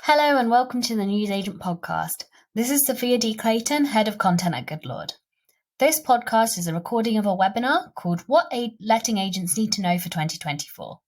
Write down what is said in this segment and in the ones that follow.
Hello and welcome to the News Agent Podcast. This is Sophia D. Clayton, Head of Content at Goodlord. This podcast is a recording of a webinar called What Letting Agents Need to Know for 2024.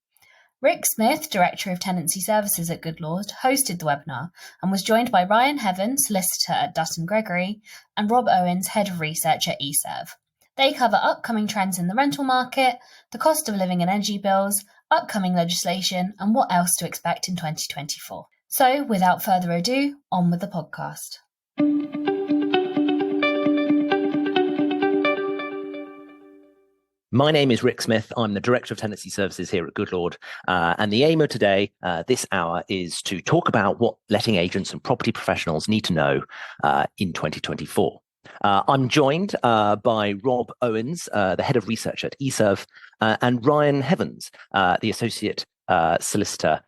Rik Smith, Director of Tenancy Services at Goodlord, hosted the webinar and was joined by Ryan Heaven, Solicitor at Dutton Gregory, and Rob Owens, Head of Research at E.surv. They cover upcoming trends in the rental market, the cost of living and energy bills, upcoming legislation, and what else to expect in 2024. So, without further ado, on with the podcast. My name is Rik Smith. I'm the Director of Tenancy Services here at Goodlord. And the aim of today, this hour, is to talk about what letting agents and property professionals need to know in 2024. I'm joined by Rob Owens, the Head of Research at E.surv, and Ryan Heavens, the Associate Solicitor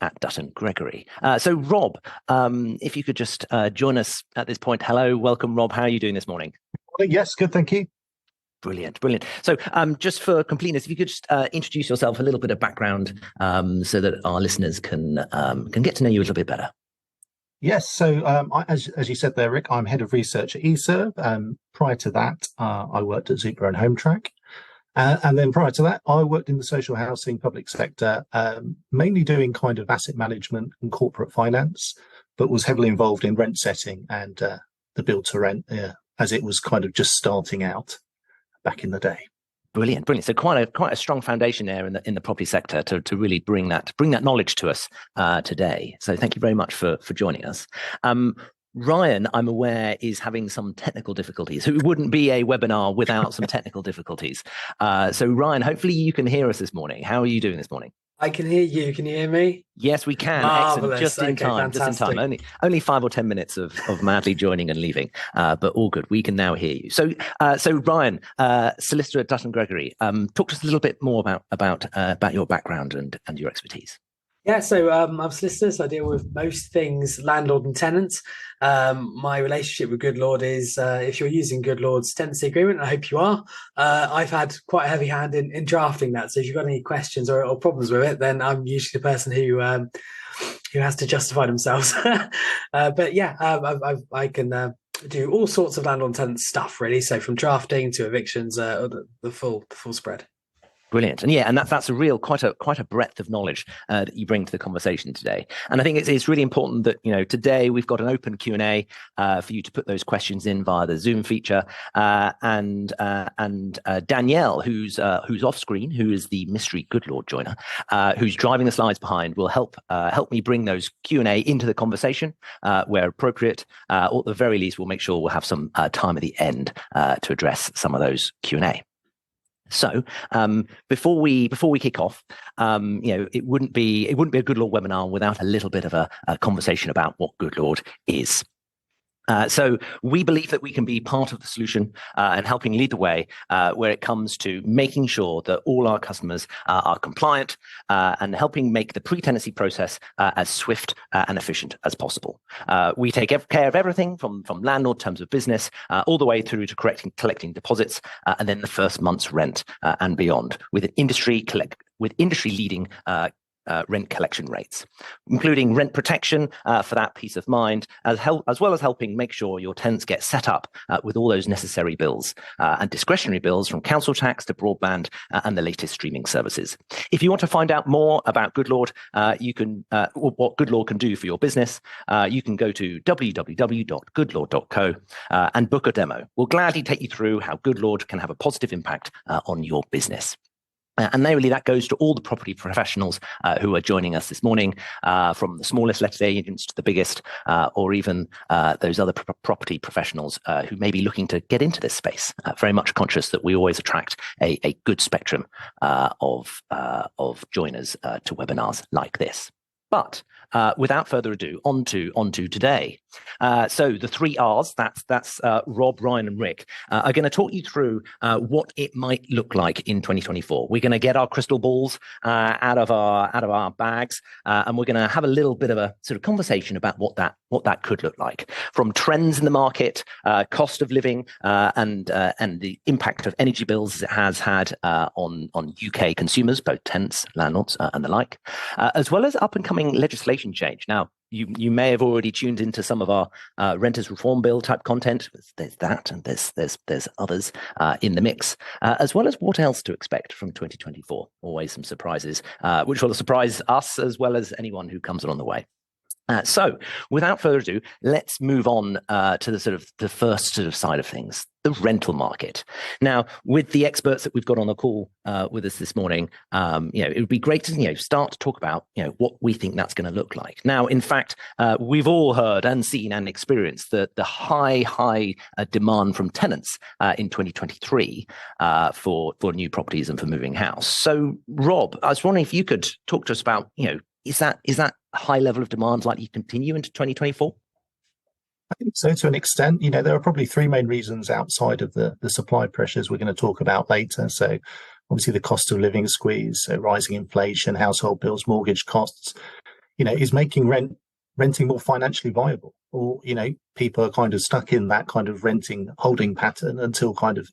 at Dutton Gregory. So Rob, if you could just join us at this point. Hello, welcome Rob. How are you doing this morning? Yes, good, thank you. Brilliant. So just for completeness, if you could just introduce yourself, a little bit of background so that our listeners can get to know you a little bit better. Yes, so as you said there, Rik, I'm Head of Research at E.surv. Prior to that, I worked at Zoopla and Home Track. And then prior to that, I worked in the social housing public sector, mainly doing kind of asset management and corporate finance, but was heavily involved in rent setting and the build to rent as it was kind of just starting out back in the day. Brilliant. So quite a strong foundation there in the property sector to really bring that knowledge to us today. So thank you very much for joining us. Ryan, I'm aware, is having some technical difficulties. It wouldn't be a webinar without some technical difficulties. So Ryan, hopefully you can hear us this morning. How are you doing this morning? I can hear you. Can you hear me? Yes, we can. Marvelous. Excellent. Just in time. Only 5 or 10 minutes of madly joining and leaving, but all good. We can now hear you. So Ryan, Solicitor at Dutton Gregory, talk to us a little bit more about your background and your expertise. Yeah, so I'm a solicitor, so I deal with most things landlord and tenants. My relationship with Goodlord is, if you're using Goodlord's tenancy agreement, I hope you are, I've had quite a heavy hand in drafting that. So if you've got any questions or problems with it, then I'm usually the person who has to justify themselves. But yeah, I can do all sorts of landlord and tenant stuff, really. So from drafting to evictions, the full spread. Brilliant. And that's a real quite a breadth of knowledge that you bring to the conversation today. And I think it's really important that, today we've got an open Q&A for you to put those questions in via the Zoom feature. And Danielle, who's off screen, who is the mystery Goodlord joiner, who's driving the slides behind, will help me bring those Q&A into the conversation where appropriate. Or at the very least, we'll make sure we'll have some time at the end to address some of those Q&A. So before we kick off, it wouldn't be a Goodlord webinar without a little bit of a conversation about what Goodlord is. So we believe that we can be part of the solution and helping lead the way where it comes to making sure that all our customers are compliant and helping make the pre-tenancy process as swift and efficient as possible. We take care of everything from landlord terms of business all the way through to collecting deposits and then the first month's rent and beyond with industry-leading rent collection rates, including rent protection for that peace of mind, as well as helping make sure your tenants get set up with all those necessary bills and discretionary bills from council tax to broadband and the latest streaming services. If you want to find out more about Goodlord, you can what Goodlord can do for your business, you can go to www.goodlord.co and book a demo. We'll gladly take you through how Goodlord can have a positive impact on your business. And really, that goes to all the property professionals who are joining us this morning, from the smallest letting agents to the biggest, or even those other property professionals who may be looking to get into this space. Very much conscious that we always attract a good spectrum of joiners to webinars like this. But without further ado, on to today. So the 3 R's, that's Rob, Ryan, and Rik, are going to talk you through what it might look like in 2024. We're going to get our crystal balls out of our bags, and we're going to have a little bit of a sort of conversation about what that could look like, from trends in the market, cost of living, and the impact of energy bills it has had on UK consumers, both tenants, landlords, and the like, as well as up and coming legislation legislation change. Now, you may have already tuned into some of our renters reform bill type content. There's that, and there's others in the mix, as well as what else to expect from 2024. Always some surprises, which will surprise us as well as anyone who comes along the way. So without further ado, let's move on to the first side of things, the rental market. Now, with the experts that we've got on the call with us this morning, it would be great to start to talk about what we think that's going to look like. Now, in fact, we've all heard and seen and experienced the high demand from tenants in 2023 for new properties and for moving house. So, Rob, I was wondering if you could talk to us about is that high level of demand likely to continue into 2024? I think so, to an extent. There are probably three main reasons outside of the supply pressures we're going to talk about later. So obviously the cost of living squeeze, so rising inflation, household bills, mortgage costs, is making renting more financially viable. Or, people are kind of stuck in that kind of renting holding pattern until kind of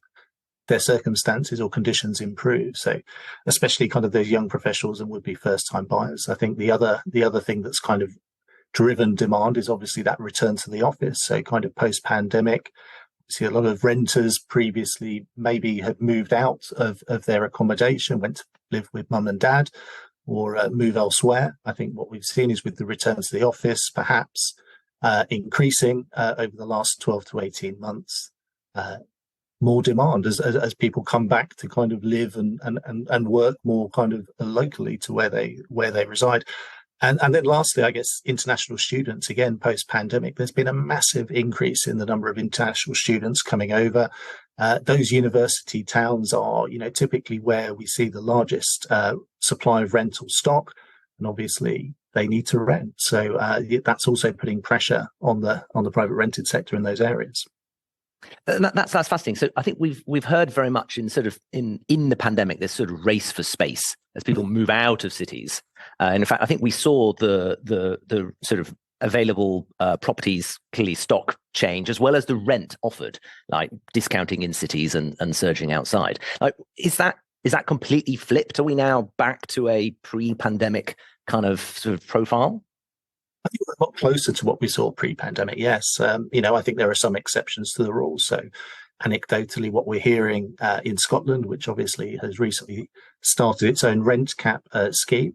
their circumstances or conditions improve. So especially kind of those young professionals and would-be first-time buyers. I think the other thing that's kind of driven demand is obviously that return to the office. So kind of post-pandemic, see a lot of renters previously maybe had moved out of their accommodation, went to live with mum and dad, or move elsewhere. I think what we've seen is with the return to the office perhaps increasing over the last 12 to 18 months, more demand as people come back to kind of live and work more kind of locally to where they reside. And then lastly, I guess international students, again, post-pandemic, there's been a massive increase in the number of international students coming over. Those university towns are, typically where we see the largest supply of rental stock, and obviously they need to rent. So that's also putting pressure on the private rented sector in those areas. That's fascinating. So I think we've heard very much in the pandemic this sort of race for space as people move out of cities. And in fact, I think we saw the sort of available properties clearly stock change, as well as the rent offered, like discounting in cities and surging outside. Like, is that completely flipped? Are we now back to a pre-pandemic kind of sort of profile? I think we're a lot closer to what we saw pre-pandemic, yes. I think there are some exceptions to the rule. So anecdotally, what we're hearing in Scotland, which obviously has recently started its own rent cap scheme,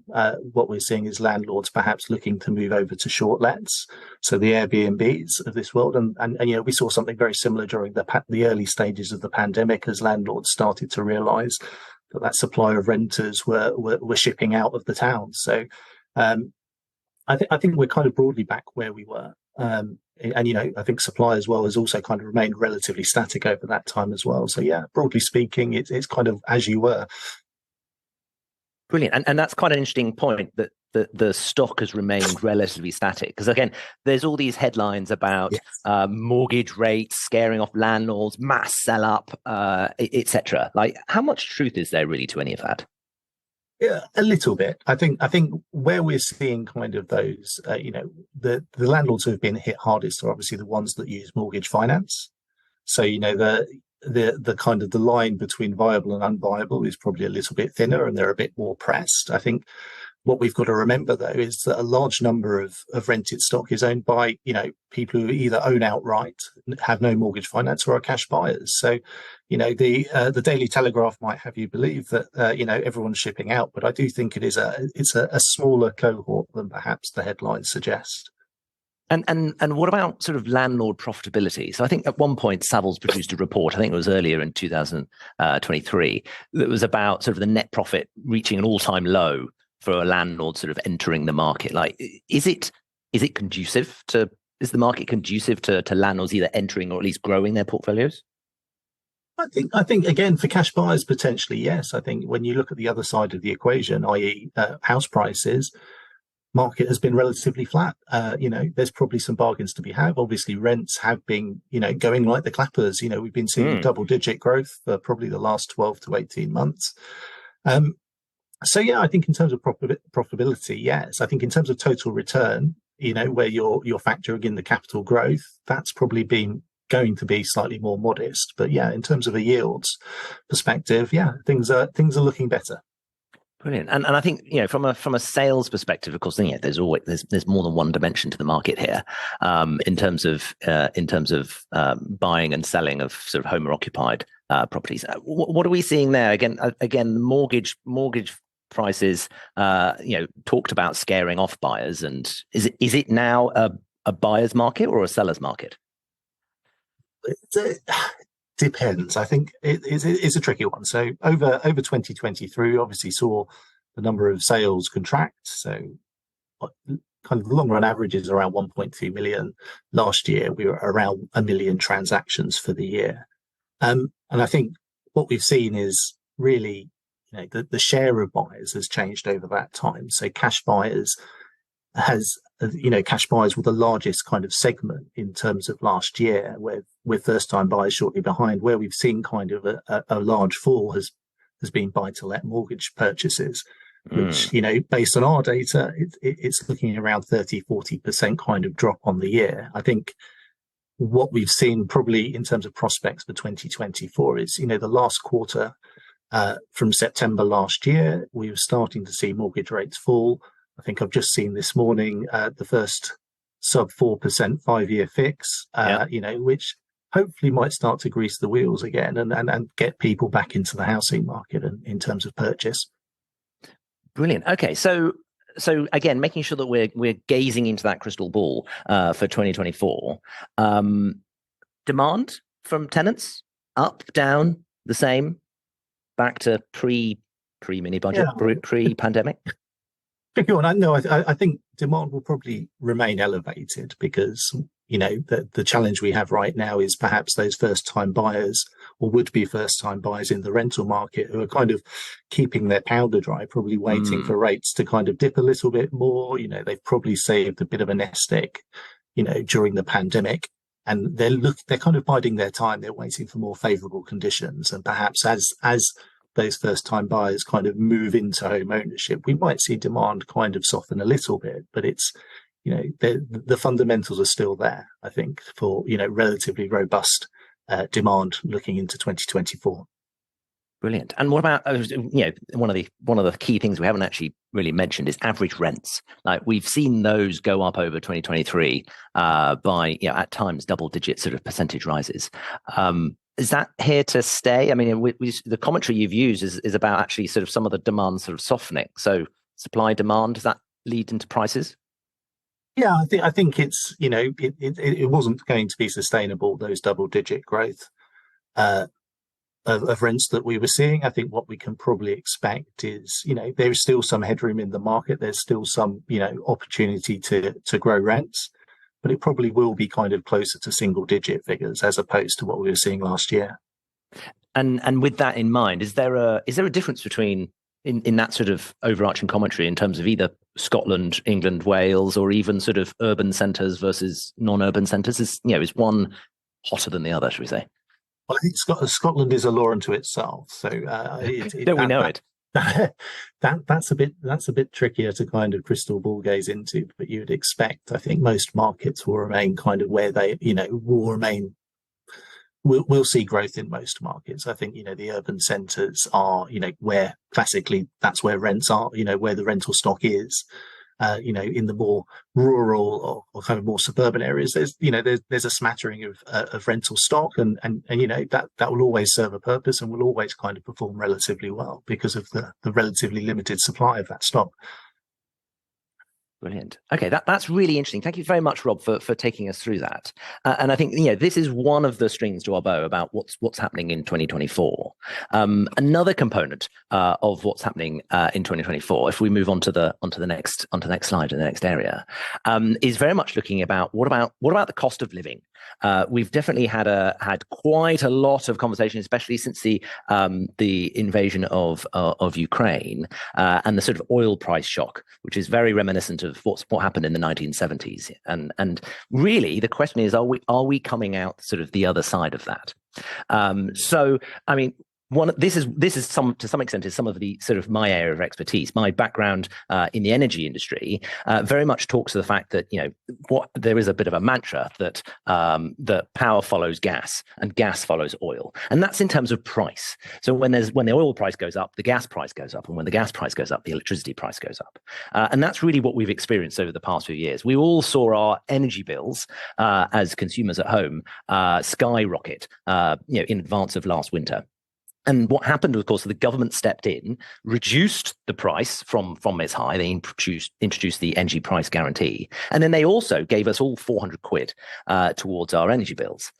what we're seeing is landlords perhaps looking to move over to short lets, so the Airbnbs of this world. And we saw something very similar during the early stages of the pandemic as landlords started to realise that supply of renters were shipping out of the town. So I think we're kind of broadly back where we were. And I think supply as well has also kind of remained relatively static over that time as well. So yeah, broadly speaking, it's kind of as you were. Brilliant. And that's quite an interesting point, that the stock has remained relatively static. Because again, there's all these headlines about mortgage rates scaring off landlords, mass sell up, etc. Like, how much truth is there really to any of that? Yeah, a little bit. I think where we're seeing kind of those, the landlords who have been hit hardest are obviously the ones that use mortgage finance. So, the kind of the line between viable and unviable is probably a little bit thinner, and they're a bit more pressed. I think what we've got to remember, though, is that a large number of rented stock is owned by, people who either own outright, have no mortgage finance, or are cash buyers. So, the Daily Telegraph might have you believe that, everyone's shipping out, but I do think it's a smaller cohort than perhaps the headlines suggest. And what about sort of landlord profitability? So I think at one point Savills produced a report, I think it was earlier in 2023, that was about sort of the net profit reaching an all-time low for a landlord sort of entering the market. Like, is the market conducive to landlords either entering or at least growing their portfolios? I think again, for cash buyers, potentially, yes. I think when you look at the other side of the equation, i.e. House prices, market has been relatively flat. There's probably some bargains to be had. Obviously, rents have been, going like the clappers. We've been seeing double-digit growth for probably the last 12 to 18 months. So yeah, I think in terms of profitability, yes. I think in terms of total return, where you're factoring in the capital growth, that's probably going to be slightly more modest. But yeah, in terms of a yields perspective, yeah, things are looking better. Brilliant. And I think, from a sales perspective, of course, there's more than one dimension to the market here, in terms of buying and selling of sort of home or occupied properties. What are we seeing there? Again, mortgage prices, talked about scaring off buyers, and is it now a buyer's market or a seller's market? It depends. I think it's a tricky one. So over 2023, obviously saw the number of sales contract. So kind of the long run average is around 1.2 million. Last year, we were around 1 million transactions for the year. And I think what we've seen is really, the share of buyers has changed over that time. So cash buyers were the largest kind of segment in terms of last year, with first time buyers shortly behind. Where we've seen kind of a large fall has been buy to let mortgage purchases, which, based on our data, it's looking around 30-40% kind of drop on the year. I think what we've seen probably in terms of prospects for 2024 is, the last quarter, from September last year, we were starting to see mortgage rates fall. I think I've just seen this morning the first sub 4% 5-year fix, which hopefully might start to grease the wheels again and get people back into the housing market in terms of purchase. Brilliant. Okay, so again, making sure that we're gazing into that crystal ball for 2024. Demand from tenants, up, down, the same, back to pre mini budget, pre-pandemic. I think demand will probably remain elevated because, the challenge we have right now is perhaps those first-time buyers or would-be first-time buyers in the rental market who are kind of keeping their powder dry, probably waiting for rates to kind of dip a little bit more. They've probably saved a bit of a nest egg, during the pandemic, and they're kind of biding their time. They're waiting for more favourable conditions, and perhaps as those first-time buyers kind of move into home ownership, we might see demand kind of soften a little bit, but it's, the fundamentals are still there, I think, for, relatively robust demand looking into 2024. Brilliant. And what about, one of the key things we haven't actually really mentioned is average rents. Like, we've seen those go up over 2023 by, at times double-digit sort of percentage rises. Is that here to stay? I mean, the commentary you've used is about actually sort of some of the demand sort of softening. So supply demand, does that lead into prices? Yeah, I think it's, it wasn't going to be sustainable, those double-digit growth of rents that we were seeing. I think what we can probably expect is, there is still some headroom in the market. There's still some, opportunity to grow rents, but it probably will be kind of closer to single-digit figures as opposed to what we were seeing last year. And with that in mind, is there a difference between in that sort of overarching commentary in terms of either Scotland, England, Wales, or even sort of urban centres versus non-urban centres? Is one hotter than the other, should we say? Well, I think Scotland is a law unto itself. So don't we know it? That's a bit trickier to kind of crystal ball gaze into, but you would expect, I think, most markets will remain kind of where they, will remain. We'll see growth in most markets. I think, the urban centres are, where classically that's where rents are, where the rental stock is. In the more rural or kind of more suburban areas, there's a smattering of rental stock, and that will always serve a purpose and will always kind of perform relatively well because of the relatively limited supply of that stock. Brilliant. Okay, that's really interesting. Thank you very much, Rob, for taking us through that. And I think this is one of the strings to our bow about what's happening in 2024. Another component of what's happening in 2024, if we move on to the next slide in the next area, is very much looking about what about the cost of living. We've definitely had quite a lot of conversation, especially since the invasion of Ukraine and the sort of oil price shock, which is very reminiscent of what happened in the 1970s. And really, the question is, are we coming out sort of the other side of that? So, I mean, this is to some extent is some of the sort of my area of expertise. My background in the energy industry very much talks to the fact that there is a bit of a mantra that that power follows gas and gas follows oil, and that's in terms of price. So when the oil price goes up, the gas price goes up, and when the gas price goes up, the electricity price goes up, and that's really what we've experienced over the past few years. We all saw our energy bills as consumers at home skyrocket, in advance of last winter. And what happened, of course, the government stepped in, reduced the price from its high. They introduced the energy price guarantee. And then they also gave us all 400 quid towards our energy bills,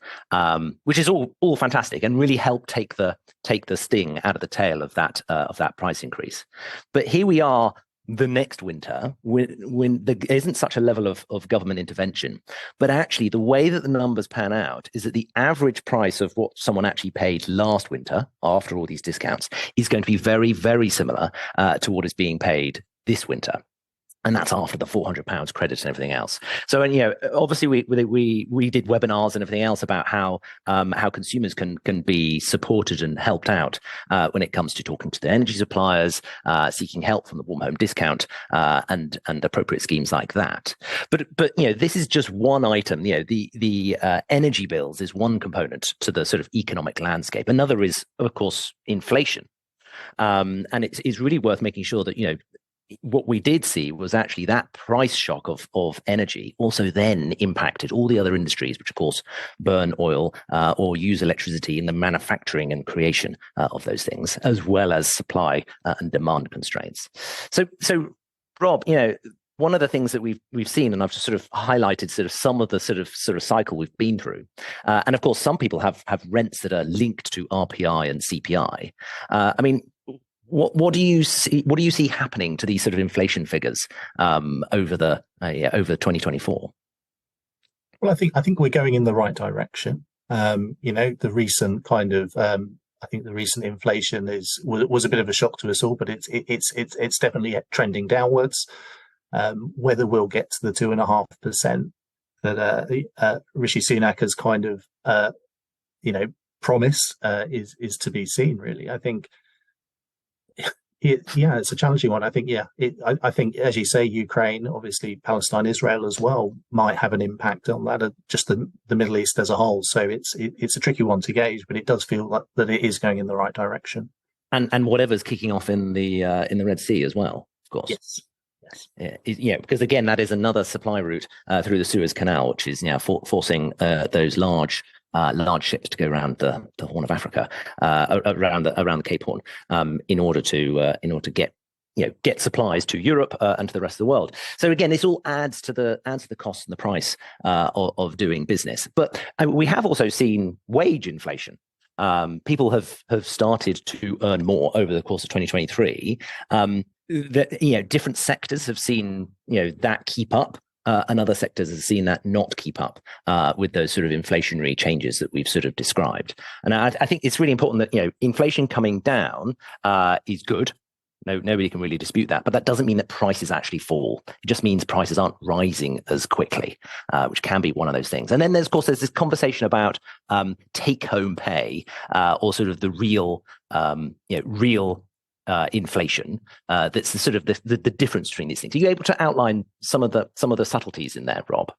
which is all fantastic and really helped take the sting out of the tail of that price increase. But here we are the next winter, when there isn't such a level of government intervention, but actually the way that the numbers pan out is that the average price of what someone actually paid last winter, after all these discounts, is going to be very, very similar to what is being paid this winter. And that's after the £400 credit and everything else. So, and obviously we did webinars and everything else about how consumers can be supported and helped out when it comes to talking to the energy suppliers, seeking help from the warm home discount, and appropriate schemes like that. But this is just one item. The energy bills is one component to the sort of economic landscape. Another is, of course, inflation, and it's really worth making sure that what we did see was actually that price shock of energy also then impacted all the other industries, which of course burn oil or use electricity in the manufacturing and creation of those things, as well as supply and demand constraints. So Rob, one of the things that we've seen, and I've just sort of highlighted sort of some of the sort of cycle we've been through, and of course some people have rents that are linked to RPI and CPI. I mean, what do you see happening to these sort of inflation figures over 2024? Well, I think we're going in the right direction. The recent kind of I think the recent inflation was a bit of a shock to us all, but it's definitely trending downwards. Whether we'll get to the 2.5% that Rishi Sunak has kind of promised is to be seen. Really, I think. It's a challenging one. I think, I think, as you say, Ukraine, obviously Palestine, Israel as well, might have an impact on that, just the Middle East as a whole. So it's a tricky one to gauge, but it does feel like that it is going in the right direction. And whatever's kicking off in the Red Sea as well, of course. Yes. Yeah, because again, that is another supply route through the Suez Canal, which is forcing those large ships to go around the Horn of Africa, around the Cape Horn, in order to get supplies to Europe and to the rest of the world. So again, this all adds to the cost and the price of doing business. But we have also seen wage inflation. People have started to earn more over the course of 2023. Different sectors have seen that keep up. And other sectors have seen that not keep up with those sort of inflationary changes that we've sort of described. And I think it's really important that inflation coming down is good. Nobody can really dispute that, but that doesn't mean that prices actually fall. It just means prices aren't rising as quickly, which can be one of those things. And then there's this conversation about take-home pay, or sort of the real inflation. That's the sort of the difference between these things. Are you able to outline some of the subtleties in there, Rob?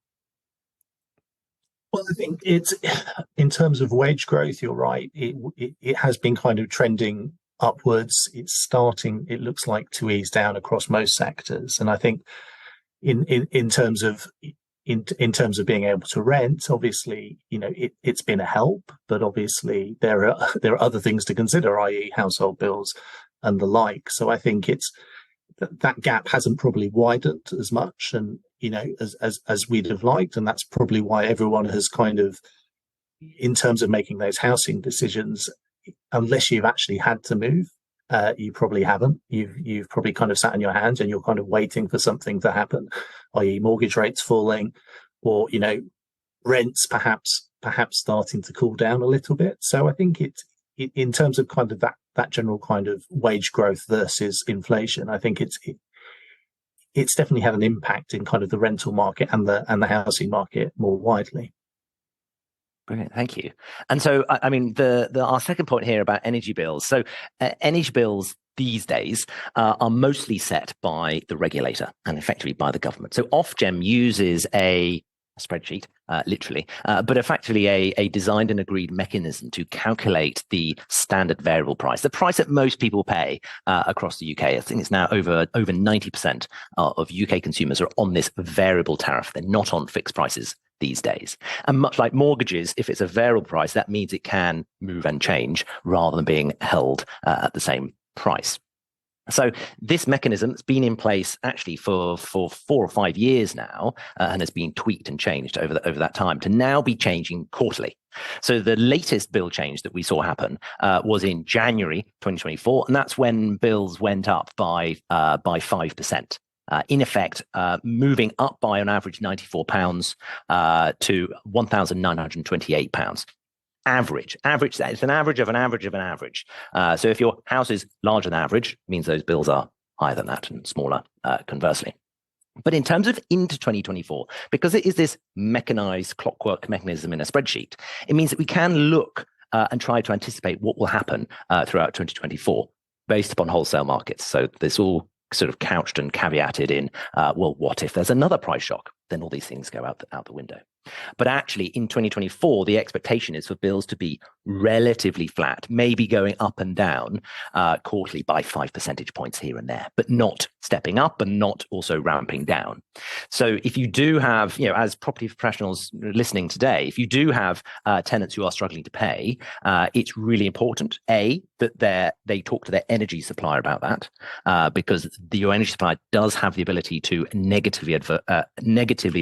Well, I think it's, in terms of wage growth, you're right. It has been kind of trending upwards. It's starting, it looks like, to ease down across most sectors. And I think in terms of being able to rent, obviously, it's been a help, but obviously there are other things to consider, i.e. household bills and the like. So I think it's that gap hasn't probably widened as much, and as we'd have liked, and that's probably why everyone has kind of, in terms of making those housing decisions, unless you've actually had to move, you probably haven't. You've probably kind of sat on your hands and you're kind of waiting for something to happen, i.e. mortgage rates falling, or rents perhaps starting to cool down a little bit. So I think in terms of kind of that general kind of wage growth versus inflation, I think it's definitely had an impact in kind of the rental market and the housing market more widely. Brilliant, thank you. And so, I mean, our second point here about energy bills. So, energy bills these days are mostly set by the regulator and effectively by the government. So, Ofgem uses a spreadsheet, literally, but effectively a designed and agreed mechanism to calculate the standard variable price, the price that most people pay across the UK. I think it's now over 90% of UK consumers are on this variable tariff. They're not on fixed prices these days. And much like mortgages, if it's a variable price, that means it can move and change rather than being held at the same price. So this mechanism has been in place actually for 4 or 5 years now, and has been tweaked and changed over that time to now be changing quarterly. So the latest bill change that we saw happen was in January 2024, and that's when bills went up by 5%. In effect, moving up by on average £94 to £1,928. Average. It's an average of an average of an average. So if your house is larger than average, it means those bills are higher than that and smaller, conversely. But in terms of into 2024, because it is this mechanized clockwork mechanism in a spreadsheet, it means that we can look and try to anticipate what will happen throughout 2024 based upon wholesale markets. So this all sort of couched and caveated in, well, what if there's another price shock? Then all these things go out the window. But actually, in 2024, the expectation is for bills to be relatively flat, maybe going up and down quarterly by 5 percentage points here and there, but not stepping up and not also ramping down. So if you do have, as property professionals listening today, if you do have tenants who are struggling to pay, it's really important, A, that they talk to their energy supplier about that, because your energy supplier does have the ability to negatively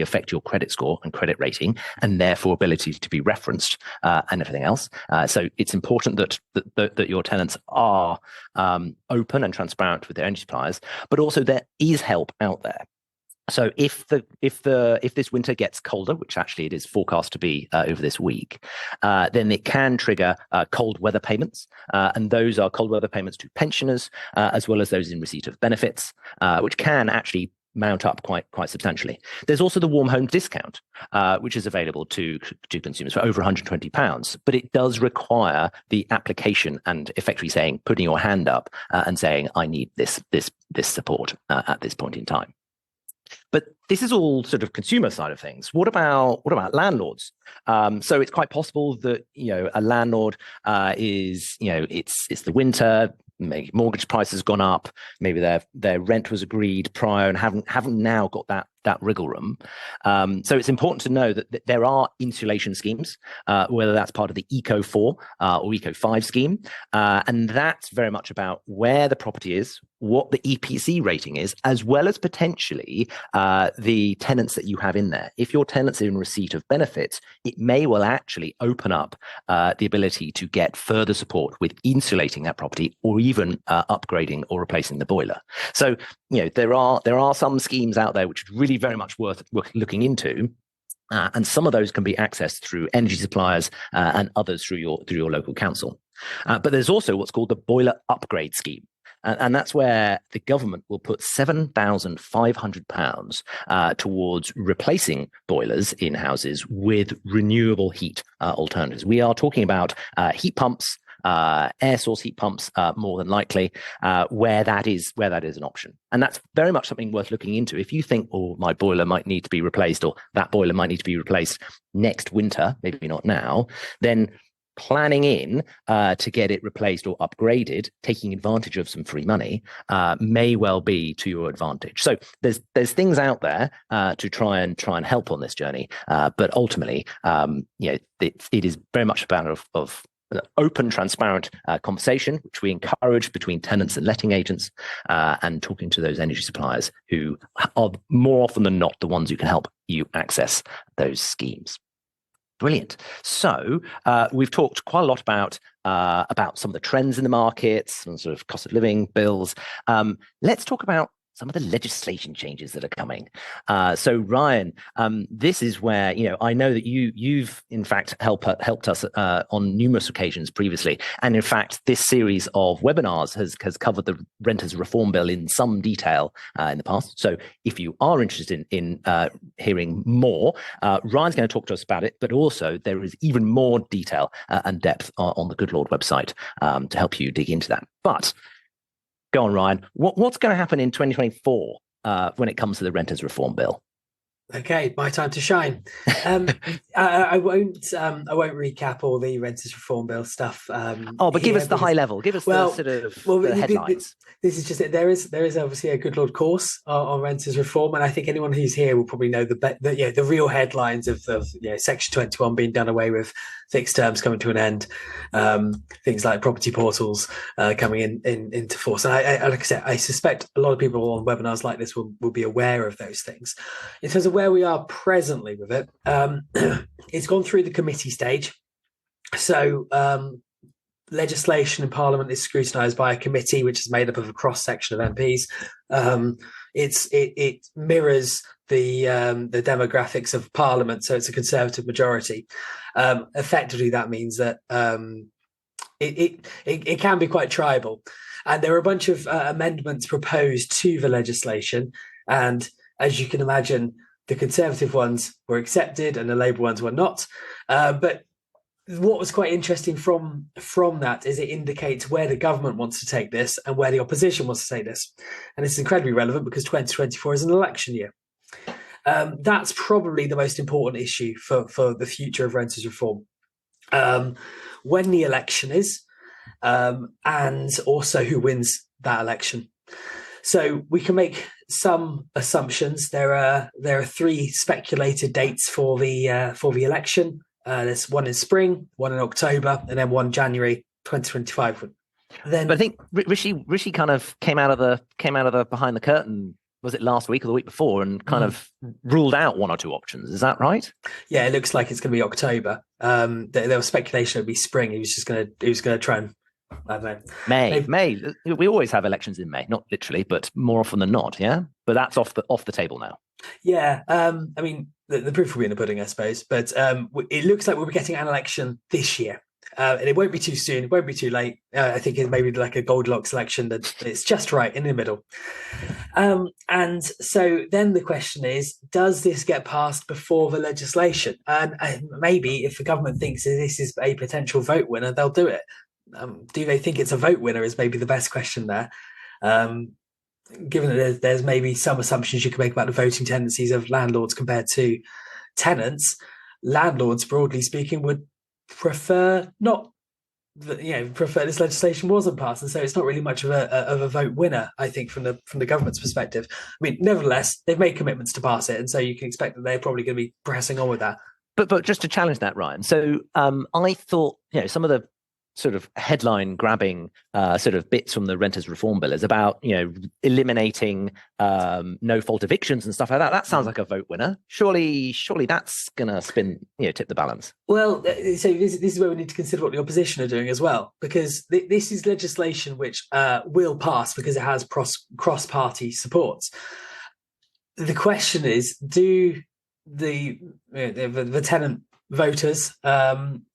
affect your credit score and credit rating, and therefore ability to be referenced and everything else. So it's important that your tenants are open and transparent with their energy suppliers, but also there is help out there. So if this winter gets colder, which actually it is forecast to be over this week, then it can trigger cold weather payments, and those are cold weather payments to pensioners as well as those in receipt of benefits, which can actually mount up quite substantially. There's also the warm home discount, which is available to consumers for over £120, but it does require the application and effectively putting your hand up and saying, I need this support at this point in time. But this is all sort of consumer side of things. What about landlords? So it's quite possible that a landlord is it's the winter. Maybe mortgage price has gone up. Maybe their rent was agreed prior and haven't now got that wriggle room. So it's important to know that there are insulation schemes, whether that's part of the Eco 4 or Eco 5 scheme, and that's very much about where the property is, what the EPC rating is, as well as potentially the tenants that you have in there. If your tenants are in receipt of benefits, it may well actually open up the ability to get further support with insulating that property or even upgrading or replacing the boiler. So there are some schemes out there which are really very much worth looking into. And some of those can be accessed through energy suppliers and others through your local council. But there's also what's called the boiler upgrade scheme. And that's where the government will put £7,500 towards replacing boilers in houses with renewable heat alternatives. We are talking about heat pumps, air source heat pumps, more than likely, where that is an option. And that's very much something worth looking into. If you think, my boiler might need to be replaced, or that boiler might need to be replaced next winter, maybe not now, then planning in to get it replaced or upgraded, taking advantage of some free money, may well be to your advantage. So there's things out there to try and help on this journey, but ultimately, it is very much about of open, transparent conversation, which we encourage between tenants and letting agents, and talking to those energy suppliers who are more often than not the ones who can help you access those schemes. Brilliant. So we've talked quite a lot about some of the trends in the markets and sort of cost of living bills. Let's talk about some of the legislation changes that are coming. So Ryan, this is where, I know that you've in fact helped us on numerous occasions previously, and in fact this series of webinars has covered the Renters Reform Bill in some detail in the past. So if you are interested in hearing more, Ryan's going to talk to us about it, but also there is even more detail and depth on the Goodlord website to help you dig into that. But go on, Ryan. What's going to happen in 2024 when it comes to the Renters Reform Bill? Okay, my time to shine. I won't recap all the Renters Reform Bill stuff. But give us the high level. Give us the sort of the headlines. This is just it. There is obviously a Goodlord course on Renters Reform, and I think anyone who's here will probably know the real headlines of Section 21 being done away with, fixed terms coming to an end, things like property portals coming into force. And I like I said, I suspect a lot of people on webinars like this will be aware of those things. In terms of where we are presently with it, it's gone through the committee stage. So legislation in Parliament is scrutinised by a committee which is made up of a cross section of MPs. It mirrors the demographics of Parliament, so it's a Conservative majority. Effectively, that means that it can be quite tribal, and there are a bunch of amendments proposed to the legislation, and as you can imagine, the Conservative ones were accepted and the Labour ones were not. But what was quite interesting from that is it indicates where the government wants to take this and where the opposition wants to take this. And it's incredibly relevant because 2024 is an election year. That's probably the most important issue for the future of renters reform. When the election is, and also who wins that election. So we can make some assumptions. There are 3 speculated dates for the election. There's one in spring, one in October, and then one January 2025. But I think Rishi kind of came out of the behind the curtain. Was it last week or the week before, and kind of ruled out 1 or 2 options? Is that right? Yeah, it looks like it's going to be October. There was speculation it would be spring. He was going to try and, I don't know. May. We always have elections in May, not literally, but more often than not. Yeah, but that's off the table now. Yeah, I mean, the proof will be in the pudding, I suppose. But it looks like we'll be getting an election this year. And it won't be too soon. It won't be too late. I think it may be like a Goldilocks election that it's just right in the middle. And so then the question is, does this get passed before the legislation? And maybe if the government thinks this is a potential vote winner, they'll do it. Do they think it's a vote winner is maybe the best question there. Given that there's maybe some assumptions you can make about the voting tendencies of landlords compared to tenants, landlords, broadly speaking, would prefer this legislation wasn't passed, and so it's not really much of a vote winner, I think, from the government's perspective. I mean, nevertheless, they've made commitments to pass it, and so you can expect that they're probably going to be pressing on with that. But just to challenge that, Ryan. So I thought some of the sort of headline grabbing sort of bits from the Renters Reform Bill is about eliminating no fault evictions and stuff like that. That sounds like a vote winner. Surely that's gonna tip the balance. Well, so this is where we need to consider what the opposition are doing as well, because this is legislation which will pass because it has cross-party support. The question is, do the tenant voters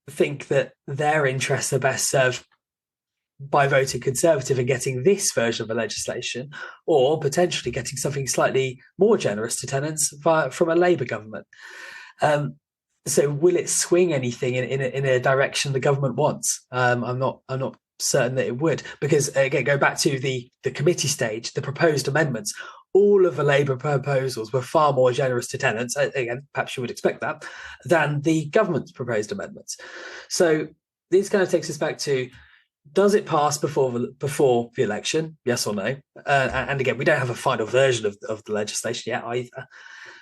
think that their interests are best served by voting Conservative and getting this version of the legislation, or potentially getting something slightly more generous to tenants from a Labour government? So will it swing anything in a direction the government wants? I'm not certain that it would, because again, go back to the committee stage, the proposed amendments. All of the Labour proposals were far more generous to tenants, again, perhaps you would expect that, than the government's proposed amendments. So this kind of takes us back to, does it pass before the election? Yes or no? And again, we don't have a final version of the legislation yet either.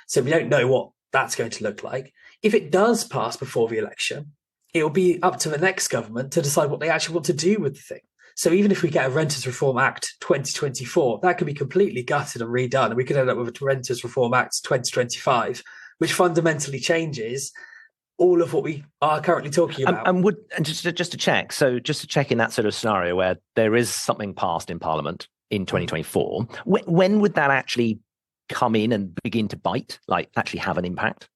So we don't know what that's going to look like. If it does pass before the election, it will be up to the next government to decide what they actually want to do with the thing. So even if we get a Renters Reform Act 2024, that could be completely gutted and redone, and we could end up with a Renters Reform Act 2025, which fundamentally changes all of what we are currently talking about. And just to check in that sort of scenario where there is something passed in Parliament, in 2024. When would that actually come in and begin to bite, like actually have an impact?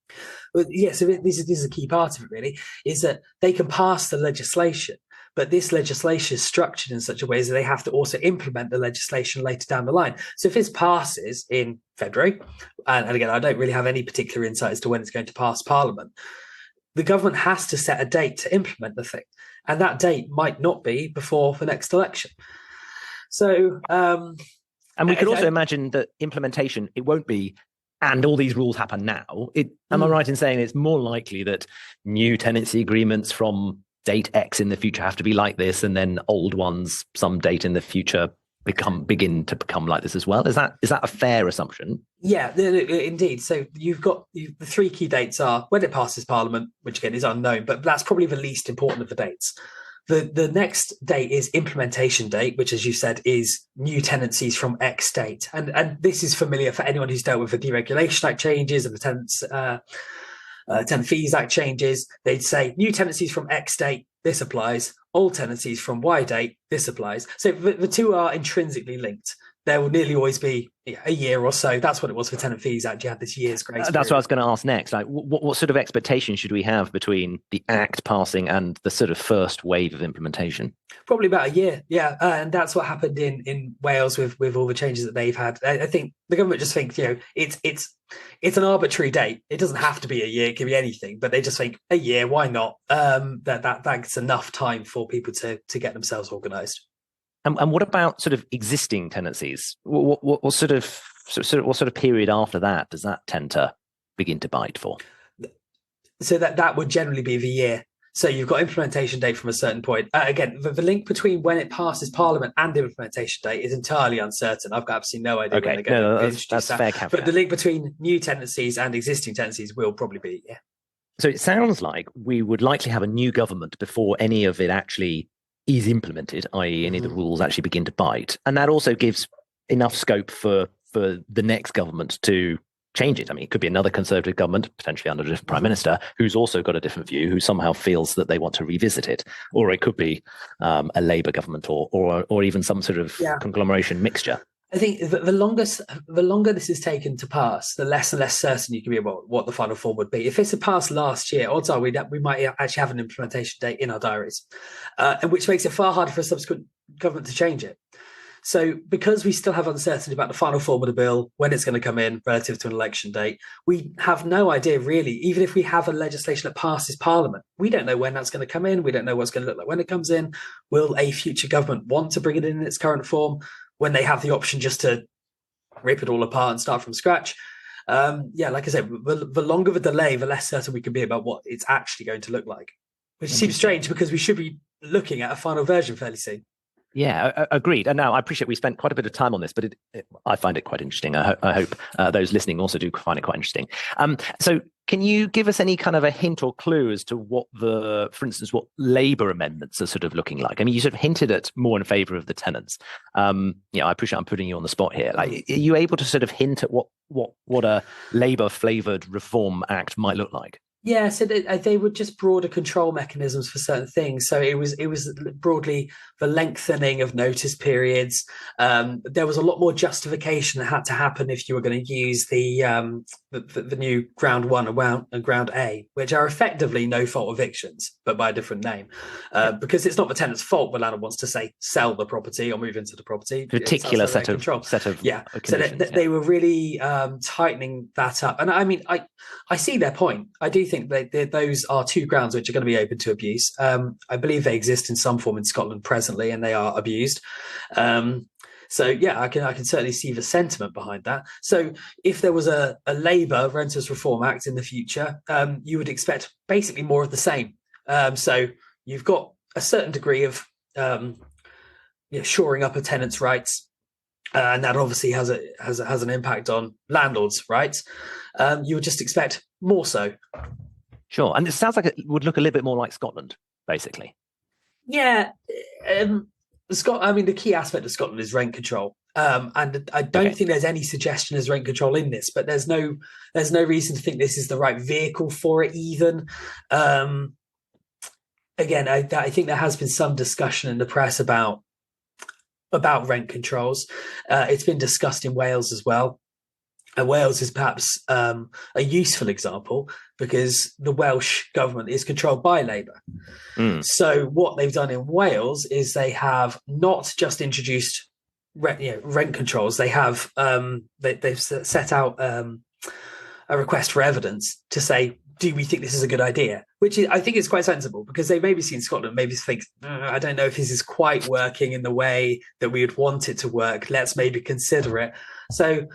Well, yeah, so this is a key part of it, really, is that they can pass the legislation, but this legislation is structured in such a way that they have to also implement the legislation later down the line. So if this passes in February, and again, I don't really have any particular insight as to when it's going to pass Parliament, the government has to set a date to implement the thing. And that date might not be before the next election. So, and we could also imagine that implementation, it won't be, and all these rules happen now. Am I right in saying it's more likely that new tenancy agreements from date X in the future have to be like this, and then old ones some date in the future begin to become like this as well? Is that a fair assumption? Yeah, indeed. So you've got the three key dates are when it passes Parliament, which again is unknown, but that's probably the least important of the dates. The next date is implementation date, which, as you said, is new tenancies from X date. And this is familiar for anyone who's dealt with the Deregulation Act changes and the Tenant Fees Act changes. They'd say new tenancies from X date, this applies. Old tenancies from Y date, this applies. So the two are intrinsically linked. There will nearly always be a year or so. That's what it was for Tenant Fees Act. You had this year's grace period. That's what I was going to ask next. Like, what sort of expectation should we have between the Act passing and the sort of first wave of implementation? Probably about a year, yeah. And that's what happened in Wales with all the changes that they've had. I think the government just thinks, it's an arbitrary date. It doesn't have to be a year; it can be anything. But they just think a year. Why not? That's enough time for people to get themselves organised. And what about sort of existing tenancies? What sort of period after that does that tend to begin to bite for? So that would generally be the year. So you've got implementation date from a certain point. Again, the link between when it passes Parliament and implementation date is entirely uncertain. I've got absolutely no idea when they're going to introduce that. Fair caveat. But the link between new tenancies and existing tenancies will probably be a year. So it sounds like we would likely have a new government before any of it actually is implemented, i.e. any of the rules actually begin to bite. And that also gives enough scope for the next government to change it. I mean, it could be another Conservative government, potentially under a different Prime Minister, who's also got a different view, who somehow feels that they want to revisit it. Or it could be a Labour government or even some sort of conglomeration mixture. I think the longer this is taken to pass, the less and less certain you can be about what the final form would be. If it's a pass last year, odds are we might actually have an implementation date in our diaries, and which makes it far harder for a subsequent government to change it. So because we still have uncertainty about the final form of the bill, when it's going to come in relative to an election date, we have no idea really, even if we have a legislation that passes Parliament, we don't know when that's going to come in. We don't know what's going to look like when it comes in. Will a future government want to bring it in its current form when they have the option just to rip it all apart and start from scratch? Like I said, the longer the delay, the less certain we can be about what it's actually going to look like, which seems strange because we should be looking at a final version fairly soon. Yeah, agreed. And now I appreciate we spent quite a bit of time on this, but I find it quite interesting. I hope those listening also do find it quite interesting. So can you give us any kind of a hint or clue as to for instance, what Labour amendments are sort of looking like? I mean, you sort of hinted at more in favour of the tenants. I appreciate I'm putting you on the spot here. Like, are you able to sort of hint at what a Labour flavoured Reform Act might look like? Yeah, so they were just broader control mechanisms for certain things. So it was broadly the lengthening of notice periods. There was a lot more justification that had to happen if you were going to use the new Ground 1 and Ground A, which are effectively no-fault evictions, but by a different name. Because it's not the tenant's fault the landlord wants to, say, sell the property or move into the property. Particular set of yeah. So they were really tightening that up. And I mean, I see their point. I do think those are two grounds which are going to be open to abuse. I believe they exist in some form in Scotland presently, and they are abused. So yeah, I can certainly see the sentiment behind that. So if there was a Labour Renters Reform Act in the future, you would expect basically more of the same. So you've got a certain degree of shoring up a tenant's rights, and that obviously has an impact on landlords' rights. You would just expect more so. Sure, and it sounds like it would look a little bit more like Scotland, basically. Yeah, the key aspect of Scotland is rent control, and I don't think there's any suggestion as rent control in this. But there's no reason to think this is the right vehicle for it, even. Again, I think there has been some discussion in the press about about rent controls. It's been discussed in Wales as well. And Wales is perhaps a useful example because the Welsh government is controlled by Labour. So what they've done in Wales is they have not just introduced rent controls. They have they've set out a request for evidence to say, do we think this is a good idea? Which I think is quite sensible, because they've maybe seen Scotland, maybe think, I don't know if this is quite working in the way that we would want it to work. Let's maybe consider it. So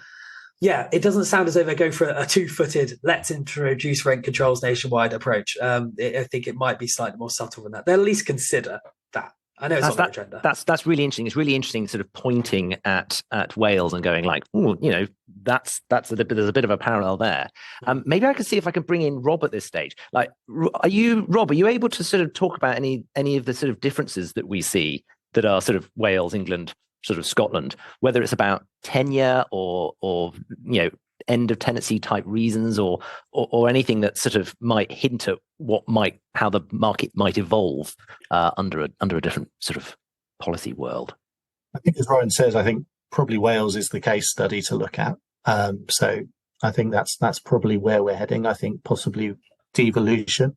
yeah, it doesn't sound as though they go for a two-footed, let's introduce rent controls nationwide approach. I think it might be slightly more subtle than that. They'll at least consider that. I know it's on their agenda. That's really interesting. It's really interesting, sort of pointing at Wales and going like, oh, there's a bit of a parallel there. Maybe I can see if I can bring in Rob at this stage. Like, are you able to sort of talk about any of the sort of differences that we see that are sort of Wales, England, sort of Scotland, whether it's about tenure or end of tenancy type reasons or anything that sort of might hint at how the market might evolve under a different sort of policy world? I think, as Ryan says, I think probably Wales is the case study to look at. So I think that's probably where we're heading. I think possibly devolution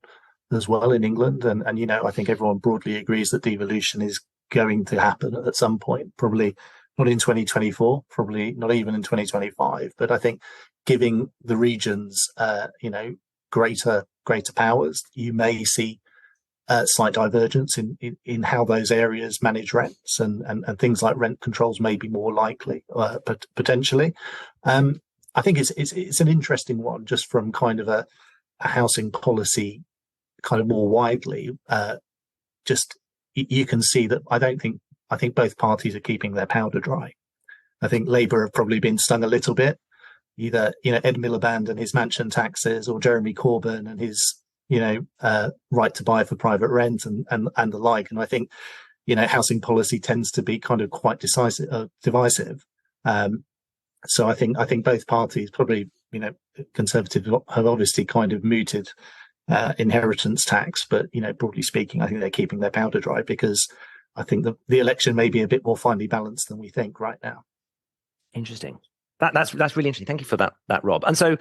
as well in England, and I think everyone broadly agrees that devolution is going to happen at some point, probably not in 2024, probably not even in 2025. But I think giving the regions, greater powers, you may see slight divergence in how those areas manage rents, and things like rent controls may be more likely, but potentially. I think it's an interesting one, just from kind of a housing policy, kind of more widely. Just you can see that I think both parties are keeping their powder dry. I think Labour have probably been stung a little bit, either Ed Miliband and his mansion taxes, or Jeremy Corbyn and his right to buy for private rent and the like. And I think housing policy tends to be kind of quite divisive. So I think both parties, probably Conservatives have obviously kind of mooted inheritance tax, but broadly speaking, I think they're keeping their powder dry, because I think the election may be a bit more finely balanced than we think right now. Interesting. That's really interesting. Thank you for that, Rob. And so,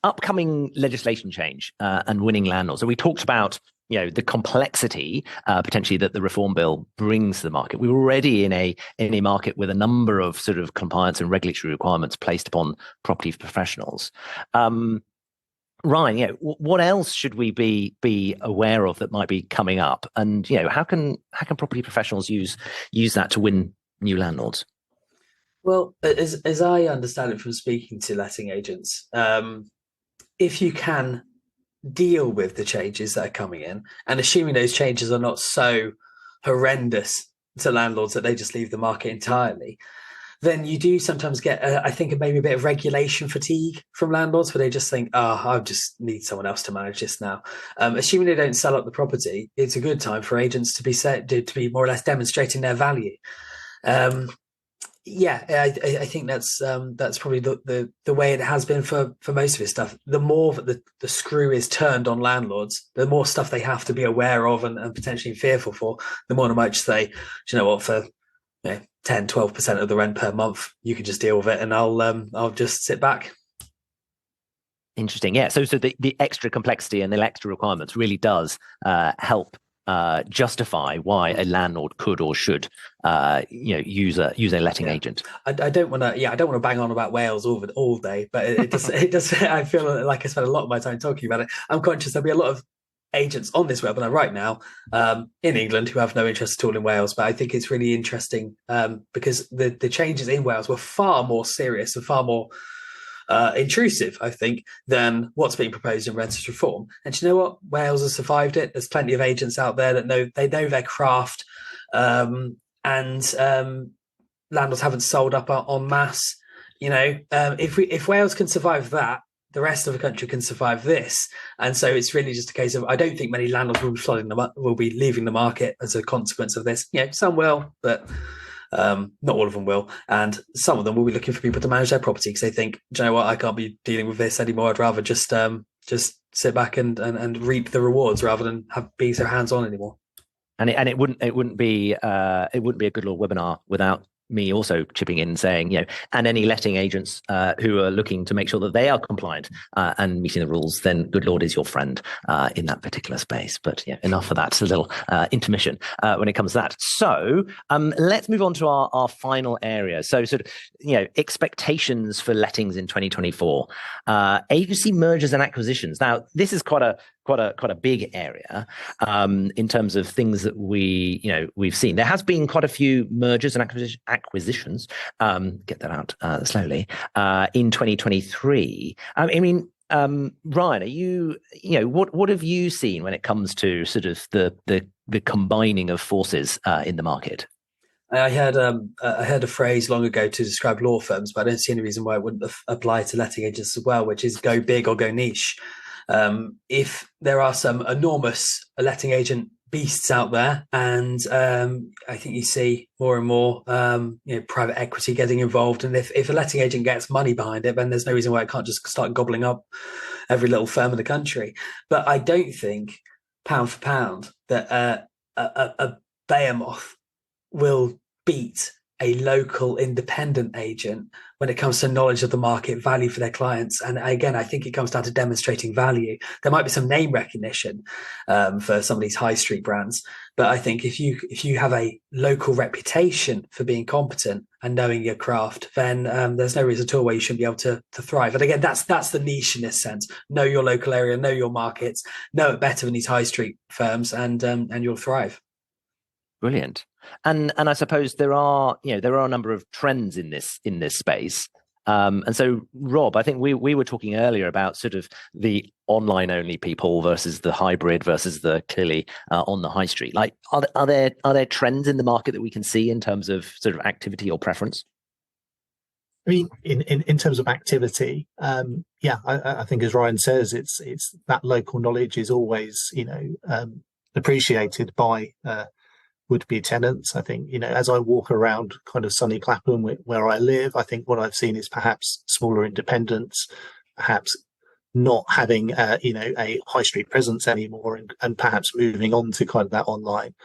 upcoming legislation change and winning landlords. So we talked about the complexity potentially that the reform bill brings to the market. We're already in a market with a number of sort of compliance and regulatory requirements placed upon property professionals. Ryan, what else should we be aware of that might be coming up? And how can property professionals use that to win new landlords? Well, as I understand it from speaking to letting agents, if you can deal with the changes that are coming in, and assuming those changes are not so horrendous to landlords that they just leave the market entirely, then you do sometimes get, I think, maybe a bit of regulation fatigue from landlords, where they just think, I just need someone else to manage this now. Assuming they don't sell up the property, it's a good time for agents to be more or less demonstrating their value. I think that's probably the way it has been for most of this stuff. The more that the screw is turned on landlords, the more stuff they have to be aware of and potentially fearful for, the more they might just say, do you know what, for 10-12% of the rent per month, you can just deal with it, and I'll just sit back. Interesting. Yeah. So the extra complexity and the extra requirements really does help justify why a landlord could or should use a letting agent. I don't want to bang on about Wales all day, but it does I feel like I spend a lot of my time talking about it. I'm conscious there'll be a lot of agents on this webinar right now in England who have no interest at all in Wales, but I think it's really interesting because the changes in Wales were far more serious and far more intrusive, I think, than what's being proposed in renters reform. And you know what? Wales has survived it. There's plenty of agents out there that know their craft, and landlords haven't sold up en masse. If Wales can survive that, the rest of the country can survive this. And so it's really just a case of, I don't think many landlords will be leaving the market as a consequence of this. Some will, but not all of them will. And some of them will be looking for people to manage their property because they think, do you know what, I can't be dealing with this anymore. I'd rather just sit back and reap the rewards rather than being so hands-on anymore. And it wouldn't be a Goodlord webinar without me also chipping in and saying, and any letting agents who are looking to make sure that they are compliant and meeting the rules, then Goodlord is your friend in that particular space. But enough of that. It's a little intermission when it comes to that. So let's move on to our final area. So sort of, expectations for lettings in 2024. Agency mergers and acquisitions. Now, this is quite a big area in terms of things that we've seen. There has been quite a few mergers and acquisitions. Get that out slowly in 2023. Ryan, are you what have you seen when it comes to sort of the combining of forces in the market? I heard a phrase long ago to describe law firms, but I don't see any reason why it wouldn't apply to letting agents as well, which is go big or go niche. If there are some enormous letting agent beasts out there, and I think you see more and more private equity getting involved, and if a letting agent gets money behind it, then there's no reason why it can't just start gobbling up every little firm in the country. But I don't think, pound for pound, that a behemoth will beat a local independent agent when it comes to knowledge of the market, value for their clients. And again, I think it comes down to demonstrating value. There might be some name recognition for some of these high street brands, but I think if you have a local reputation for being competent and knowing your craft, then there's no reason at all why you shouldn't be able to thrive. And again, that's the niche in this sense. Know your local area, know your markets, know it better than these high street firms, and you'll thrive. Brilliant. And I suppose there are a number of trends in this space. And so, Rob, I think we were talking earlier about sort of the online only people versus the hybrid versus the clearly on the high street. Like, are there trends in the market that we can see in terms of sort of activity or preference? I mean, in terms of activity, I think as Ryan says, it's that local knowledge is always appreciated by would-be tenants. I think, as I walk around kind of sunny Clapham where I live, I think what I've seen is perhaps smaller independents, perhaps not having, a high street presence anymore, and perhaps moving on to kind of that online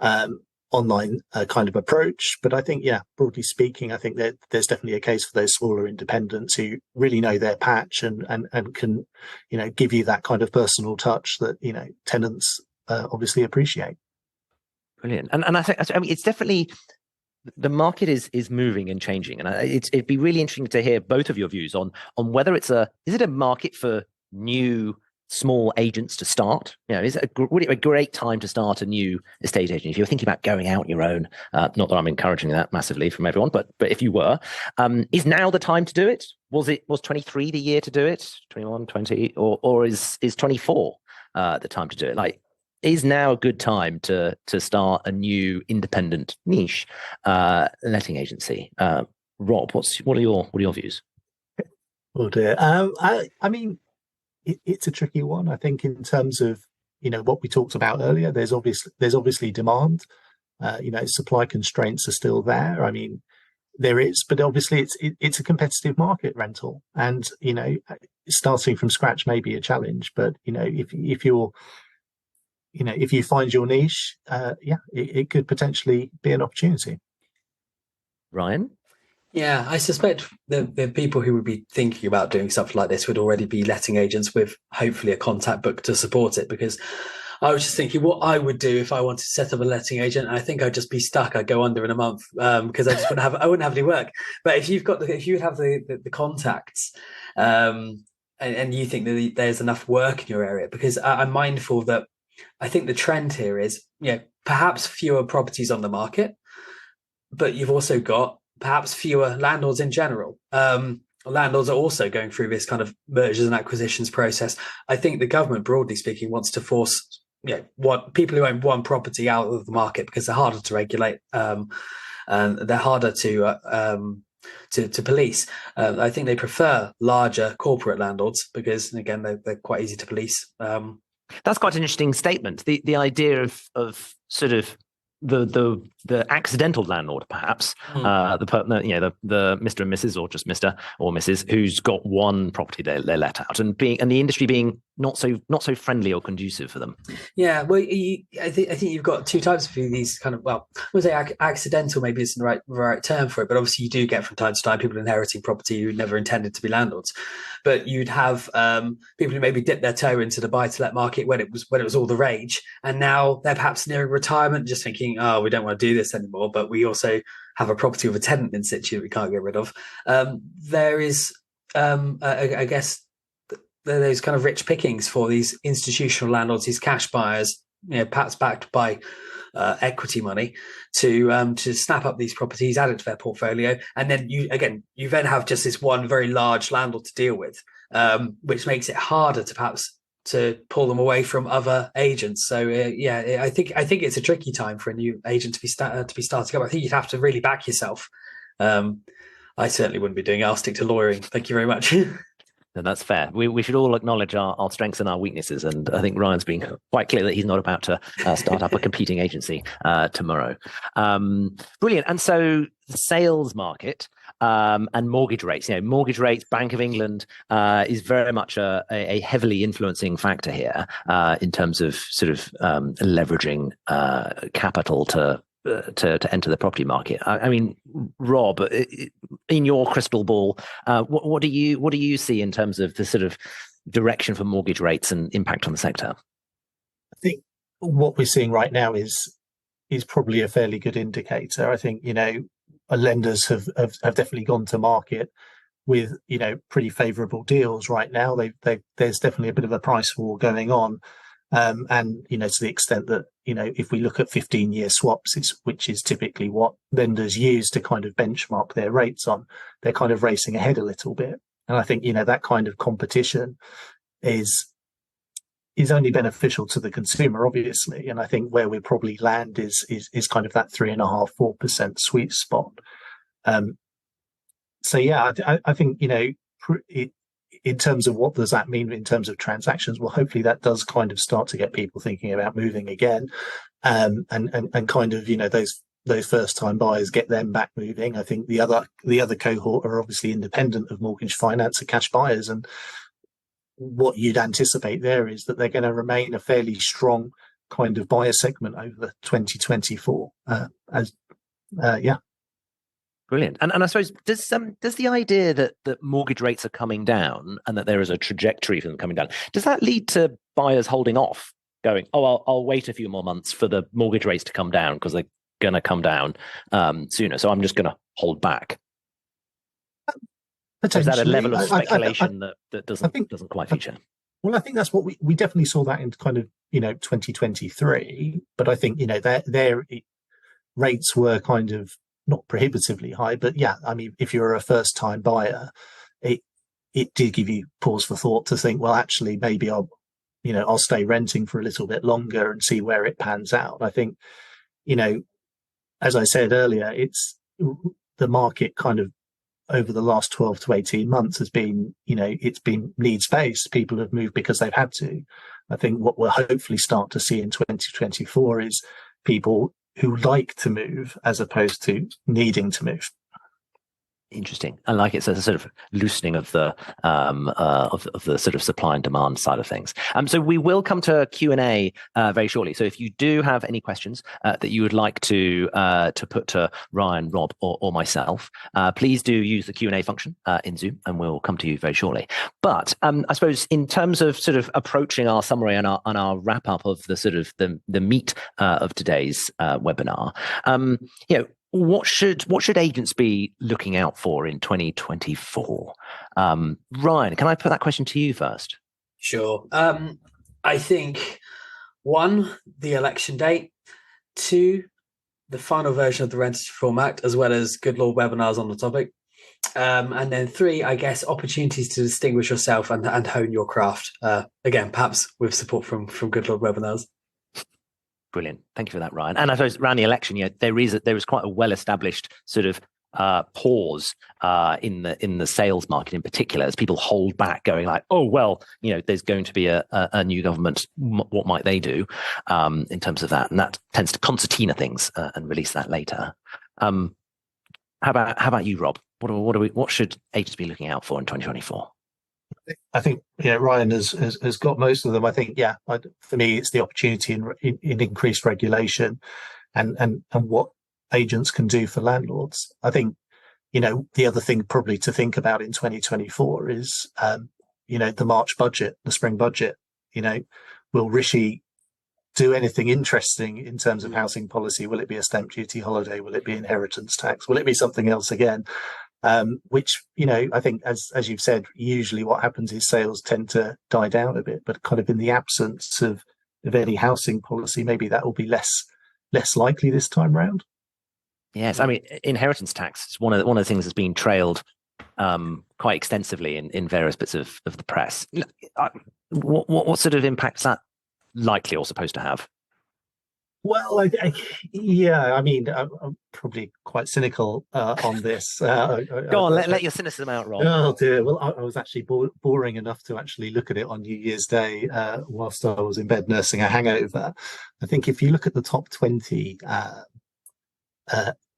kind of approach. But I think, broadly speaking, I think that there's definitely a case for those smaller independents who really know their patch and can, give you that kind of personal touch that, tenants obviously appreciate. Brilliant. And I think, it's definitely, the market is moving and changing, and it'd be really interesting to hear both of your views on whether is it a market for new small agents to start? Would it be a great time to start a new estate agent if you're thinking about going out your own? Not that I'm encouraging that massively from everyone, but if you were, is now the time to do it? Was 23 the year to do it? 21, 20, or is 24 the time to do it? Like, is now a good time to start a new independent niche letting agency? Rob, what are your views? Oh dear. I mean, it's a tricky one. I think in terms of what we talked about earlier, there's obviously demand. Supply constraints are still there. I mean, there is, but obviously it's a competitive market, rental, and starting from scratch may be a challenge. But if you find your niche, it could potentially be an opportunity. Ryan? Yeah, I suspect the people who would be thinking about doing something like this would already be letting agents with hopefully a contact book to support it. Because I was just thinking what I would do if I wanted to set up a letting agent. I think I'd just be stuck. I'd go under in a month because I just I wouldn't have any work. But if you would have the contacts, and you think that there's enough work in your area, because I'm mindful that I think the trend here is, perhaps fewer properties on the market, but you've also got perhaps fewer landlords in general. Landlords are also going through this kind of mergers and acquisitions process. I think the government, broadly speaking, wants to force people who own one property out of the market because they're harder to regulate and they're harder to police. I think they prefer larger corporate landlords because, again, they're quite easy to police. That's quite an interesting statement. The idea of sort of the accidental landlord, perhaps, the Mr. and Mrs. or just Mr. or Mrs. who's got one property they let out, and the industry being not so friendly or conducive for them. Yeah, well, I think you've got two types of these kind of, well, I would say accidental maybe isn't the right term for it, but obviously you do get from time to time people inheriting property who never intended to be landlords. But you'd have people who maybe dipped their toe into the buy-to-let market when it was all the rage, and now they're perhaps nearing retirement, just thinking, oh, we don't want to do this anymore, but we also have a property with a tenant in situ that we can't get rid of. There is, I guess, those kind of rich pickings for these institutional landlords, these cash buyers, perhaps backed by equity money, to snap up these properties, add it to their portfolio, and then you then have just this one very large landlord to deal with, which makes it harder to perhaps to pull them away from other agents. So I think it's a tricky time for a new agent to be starting up. I think you'd have to really back yourself. I certainly wouldn't be doing it. I'll stick to lawyering. Thank you very much. And that's fair. We should all acknowledge our strengths and our weaknesses. And I think Ryan's been quite clear that he's not about to start up a competing agency tomorrow. Brilliant. And so the sales market and mortgage rates. Mortgage rates, Bank of England is very much a heavily influencing factor here in terms of sort of leveraging capital to enter the property market. I mean, Rob, in your crystal ball, what do you see in terms of the sort of direction for mortgage rates and impact on the sector? I think what we're seeing right now is probably a fairly good indicator. I think lenders have definitely gone to market with pretty favourable deals right now. There's definitely a bit of a price war going on. And to the extent that if we look at 15-year swaps, which is typically what lenders use to kind of benchmark their rates on, they're kind of racing ahead a little bit. And I think that kind of competition is only beneficial to the consumer, obviously. And I think where we probably land is kind of that 3.5-4% sweet spot. So yeah, I think in terms of what does that mean in terms of transactions, well, hopefully that does kind of start to get people thinking about moving again, and kind of those first time buyers, get them back moving. I think the other cohort are obviously independent of mortgage finance, are cash buyers, and what you'd anticipate there is that they're going to remain a fairly strong kind of buyer segment over 2024. Brilliant. And I suppose, does the idea that mortgage rates are coming down and that there is a trajectory for them coming down, does that lead to buyers holding off, going, oh, I'll wait a few more months for the mortgage rates to come down because they're going to come down sooner, so I'm just going to hold back? Is that a level of speculation that doesn't quite feature? Well, I think that's what we definitely saw that in kind of 2023, but I think their rates were kind of not prohibitively high, but yeah, I mean, if you're a first time buyer, it did give you pause for thought to think, well, actually, maybe I'll stay renting for a little bit longer and see where it pans out. I think, as I said earlier, it's the market kind of over the last 12 to 18 months has been, it's been needs-based. People have moved because they've had to. I think what we'll hopefully start to see in 2024 is people who like to move as opposed to needing to move. Interesting. And like it's a sort of loosening of the of the sort of supply and demand side of things. So we will come to Q&A very shortly. So if you do have any questions that you would like to put to Ryan, Rob, or myself, please do use the Q&A function in Zoom, and we'll come to you very shortly. But I suppose in terms of sort of approaching our summary and our wrap up of the sort of the meat of today's webinar, what should agents be looking out for in 2024? Ryan, can I put that question to you first? Sure. I think 1, the election date; 2, the final version of the Renters Reform Act, as well as Goodlord webinars on the topic; and then 3, I guess, opportunities to distinguish yourself and hone your craft. Again, perhaps with support from Goodlord webinars. Brilliant. Thank you for that, Ryan. And I suppose around the election, there is quite a well-established sort of pause in the sales market in particular, as people hold back, going like, oh, well, there's going to be a new government. What might they do in terms of that? And that tends to concertina things and release that later. How about you, Rob? What should agents be looking out for in 2024? I think Ryan has got most of them. I think for me it's the opportunity in increased regulation and what agents can do for landlords. I think the other thing probably to think about in 2024 is the March budget, the spring budget. Will Rishi do anything interesting in terms of housing policy? Will it be a stamp duty holiday? Will it be inheritance tax? Will it be something else again? Which, I think, as you've said, usually what happens is sales tend to die down a bit, but kind of in the absence of any housing policy, maybe that will be less likely this time round. Yes, I mean, inheritance tax is one of the things that's been trailed quite extensively in various bits of the press. What sort of impact is that likely or supposed to have? Well, I'm probably quite cynical on this. Go on, let your cynicism out, Rob. Oh dear. Well, I was actually boring enough to actually look at it on New Year's Day whilst I was in bed nursing a hangover. I think if you look at the top 20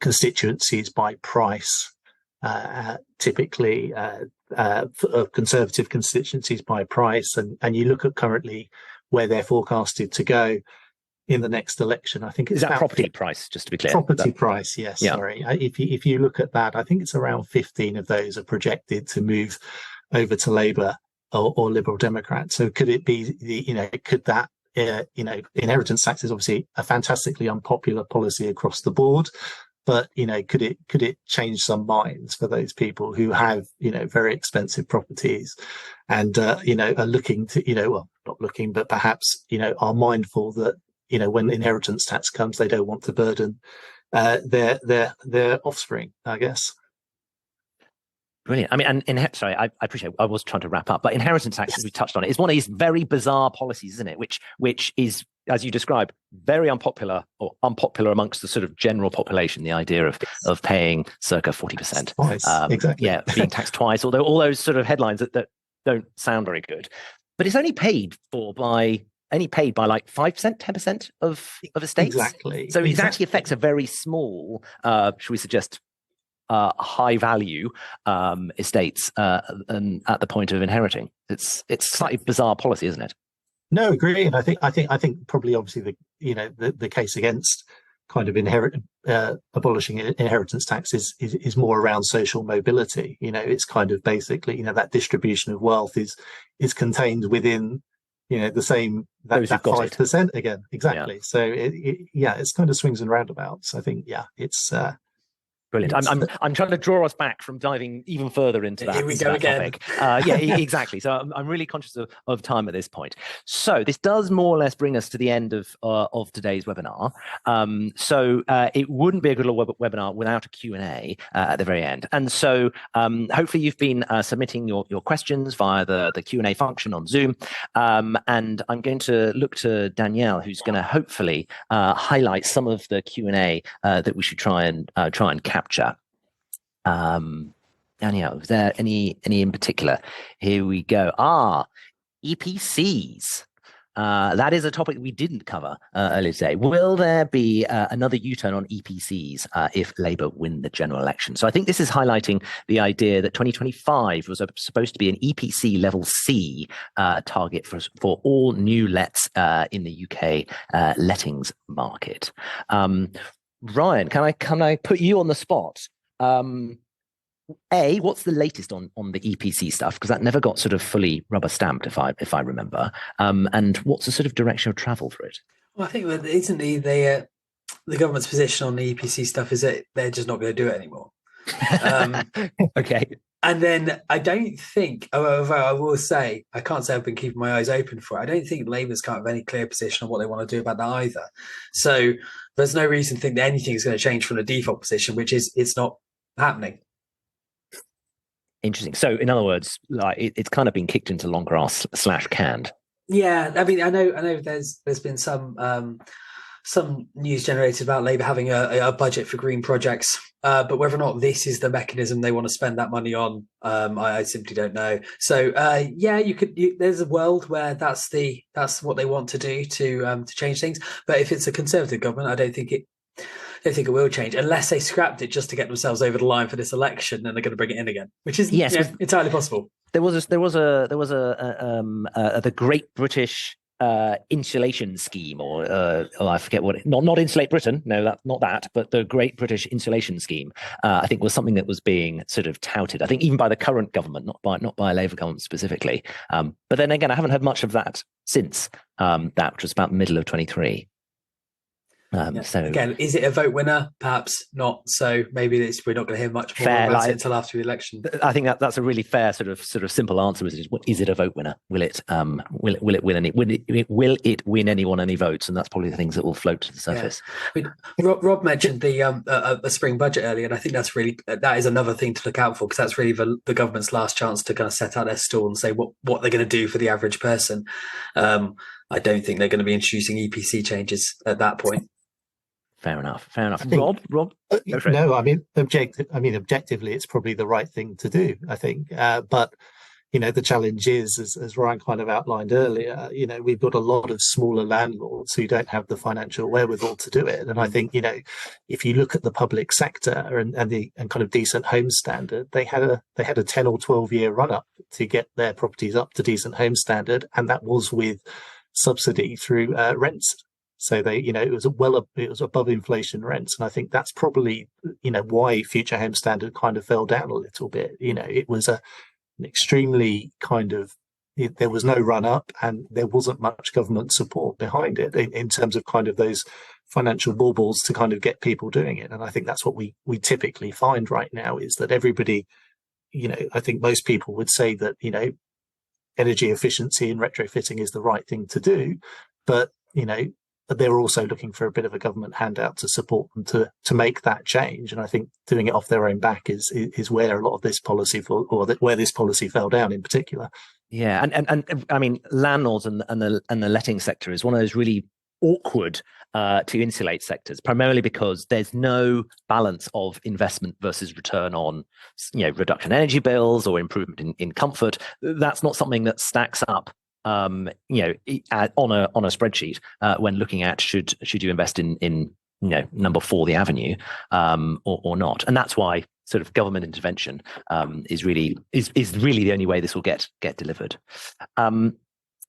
constituencies by price, typically conservative constituencies by price, and you look at currently where they're forecasted to go in the next election, I think it's that property price, just to be clear. Property price, yes. Yeah. Sorry, if you look at that, I think it's around 15 of those are projected to move over to Labour or Liberal Democrat. So could it be inheritance tax is obviously a fantastically unpopular policy across the board, but could it change some minds for those people who have very expensive properties and are looking to not looking, but perhaps are mindful that when inheritance tax comes, they don't want to burden their offspring, I guess. Brilliant. I mean, I appreciate. I was trying to wrap up, but inheritance tax, as we touched on it, is one of these very bizarre policies, isn't it? Which is, as you described, very unpopular amongst the sort of general population. The idea of paying circa 40%, exactly, being taxed twice. Although all those sort of headlines that don't sound very good, but it's only paid by like 5%, 10% of estates. Exactly. So it actually affects a very small, should we suggest, high value estates and at the point of inheriting. It's slightly bizarre policy, isn't it? No, agree. And I think probably obviously the case against kind of abolishing inheritance tax is more around social mobility. It's kind of basically that distribution of wealth is contained within the same that 5% again. Exactly. Yeah. So it's kind of swings and roundabouts. I think it's brilliant. I'm trying to draw us back from diving even further into that. Here we go again. Topic. Exactly. So I'm really conscious of time at this point. So this does more or less bring us to the end of today's webinar. So it wouldn't be a Goodlord webinar without a Q&A at the very end. And so hopefully you've been submitting your questions via the Q&A function on Zoom. And I'm going to look to Danielle, who's going to hopefully highlight some of the Q&A that we should try and capture. Danielle, is there any in particular? Here we go. EPCs. That is a topic we didn't cover earlier today. Will there be another U-turn on EPCs if Labour win the general election? So I think this is highlighting the idea that 2025 was supposed to be an EPC level C target for all new lets in the UK lettings market. Ryan, can I put you on the spot? What's the latest on the EPC stuff? Because that never got sort of fully rubber stamped, if I remember. And what's the sort of direction of travel for it? Well, I think that isn't the government's position on the EPC stuff is that they're just not going to do it anymore. Okay. And then I don't think, although I will say, I can't say I've been keeping my eyes open for it. I don't think Labour's can't have any clear position on what they want to do about that either. So there's no reason to think that anything is going to change from the default position, which is it's not happening. Interesting. So in other words, like it's kind of been kicked into long grass / canned. Yeah, I mean, I know. There's been some news generated about Labour having a budget for green projects, but whether or not this is the mechanism they want to spend that money on, I simply don't know. So there's a world where that's what they want to do to change things. But if it's a Conservative government, I don't think it will change unless they scrapped it just to get themselves over the line for this election, and they're going to bring it in again, which is entirely possible. there was the Great British insulation scheme, or I forget what not Insulate Britain, no, that's not that, but the Great British Insulation Scheme, I think was something that was being sort of touted, I think even by the current government, not by a Labour government specifically, but then again I haven't heard much of that since that, which was about middle of 23. So again, is it a vote winner? Perhaps not. So maybe we're not going to hear much more about it until after the election. I think that's a really fair sort of simple answer. Is it a vote winner? Will it win anyone any votes? And that's probably the things that will float to the surface. Yeah. I mean, Rob mentioned the spring budget earlier, and I think that is another thing to look out for, because that's really the government's last chance to kind of set out their stall and say what they're going to do for the average person. I don't think they're going to be introducing EPC changes at that point. Fair enough. Rob? No, I mean, objectively, it's probably the right thing to do, I think. But, the challenge is, as Ryan kind of outlined earlier, we've got a lot of smaller landlords who don't have the financial wherewithal to do it. And I think, if you look at the public sector and kind of decent home standard, they had a 10 or 12 year run up to get their properties up to decent home standard. And that was with subsidy through rents. So it was above inflation rents. And I think that's probably, why Future Home Standard kind of fell down a little bit. It was an extremely there was no run up, and there wasn't much government support behind it in terms of kind of those financial baubles to kind of get people doing it. And I think that's what we typically find right now, is that everybody, I think most people would say that, energy efficiency and retrofitting is the right thing to do. But, but they're also looking for a bit of a government handout to support them to make that change. And I think doing it off their own back is where a lot of this policy where this policy fell down in particular. Yeah, and I mean, landlords and the letting sector is one of those really awkward to insulate sectors, primarily because there's no balance of investment versus return on, reduction in energy bills or improvement in comfort. That's not something that stacks up on a spreadsheet when looking at should you invest in number 4 the Avenue or not. And that's why sort of government intervention is really the only way this will get delivered. And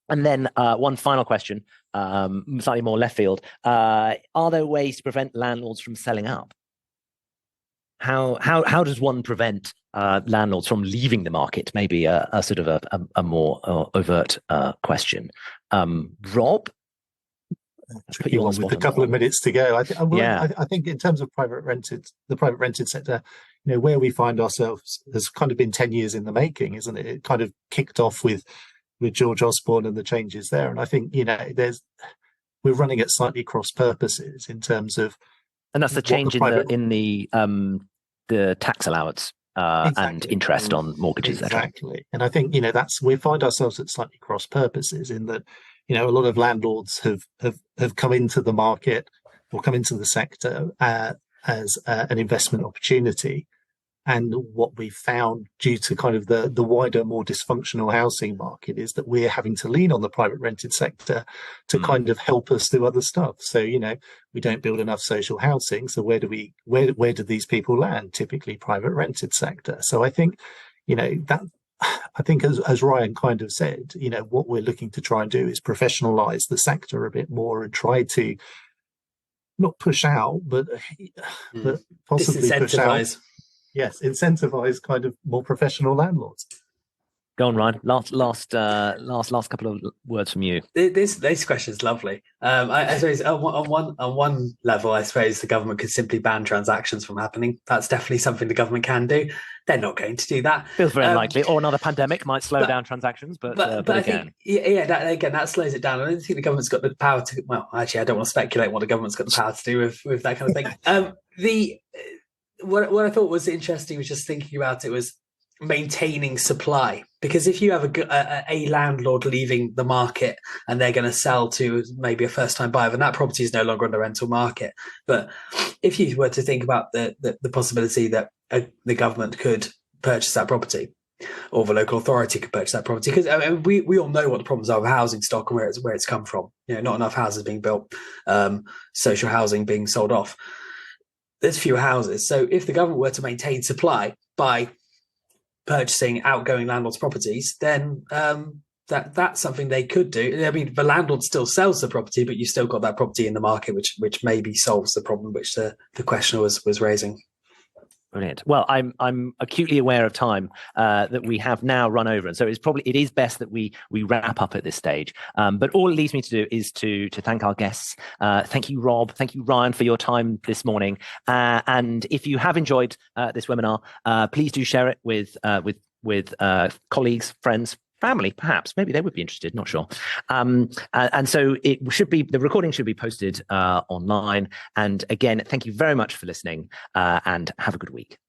then one final question, slightly more left field. Are there ways to prevent landlords from selling up? How does one prevent landlords from leaving the market? Maybe a sort of a more overt question. Rob, put you on with a couple of minutes to go. I think in terms of the private rented sector, where we find ourselves has kind of been 10 years in the making, isn't it? It kind of kicked off with George Osborne and the changes there, and I think we're running at slightly cross purposes in terms of. And that's the change in the tax allowance and interest on mortgages. Exactly. And I think, we find ourselves at slightly cross purposes in that, a lot of landlords have come into the market or come into the sector as an investment opportunity. And what we've found due to kind of the wider, more dysfunctional housing market is that we're having to lean on the private rented sector to kind of help us do other stuff. So, we don't build enough social housing. So where do these people land? Typically private rented sector. So I think, as Ryan kind of said, what we're looking to try and do is professionalize the sector a bit more and try to not push out, but possibly push out. Yes, incentivize kind of more professional landlords. Go on, Ryan. Last couple of words from you. This question is lovely. I suppose on one level, I suppose the government could simply ban transactions from happening. That's definitely something the government can do. They're not going to do that. Feels very unlikely. Or another pandemic might slow down transactions, but again, I think, that slows it down. I don't think the government's got the power to. Well, actually, I don't want to speculate what the government's got the power to do with that kind of thing. What I thought was interesting was just thinking about it was maintaining supply, because if you have a landlord leaving the market and they're going to sell to maybe a first-time buyer, then that property is no longer on the rental market. But if you were to think about the possibility that the government could purchase that property, or the local authority could purchase that property, because we all know what the problems are with housing stock and where it's come from. Not enough houses being built, social housing being sold off. There's fewer houses. So if the government were to maintain supply by purchasing outgoing landlords' properties, then that's something they could do. I mean, the landlord still sells the property, but you've still got that property in the market, which maybe solves the problem which the questioner was raising. Brilliant. Well, I'm acutely aware of time that we have now run over, and so it is best that we wrap up at this stage. But all it leaves me to do is to thank our guests. Thank you, Rob. Thank you, Ryan, for your time this morning. And if you have enjoyed this webinar, please do share it with colleagues, friends, family, perhaps. Maybe they would be interested, not sure. And so the recording should be posted online. And again, thank you very much for listening, and have a good week.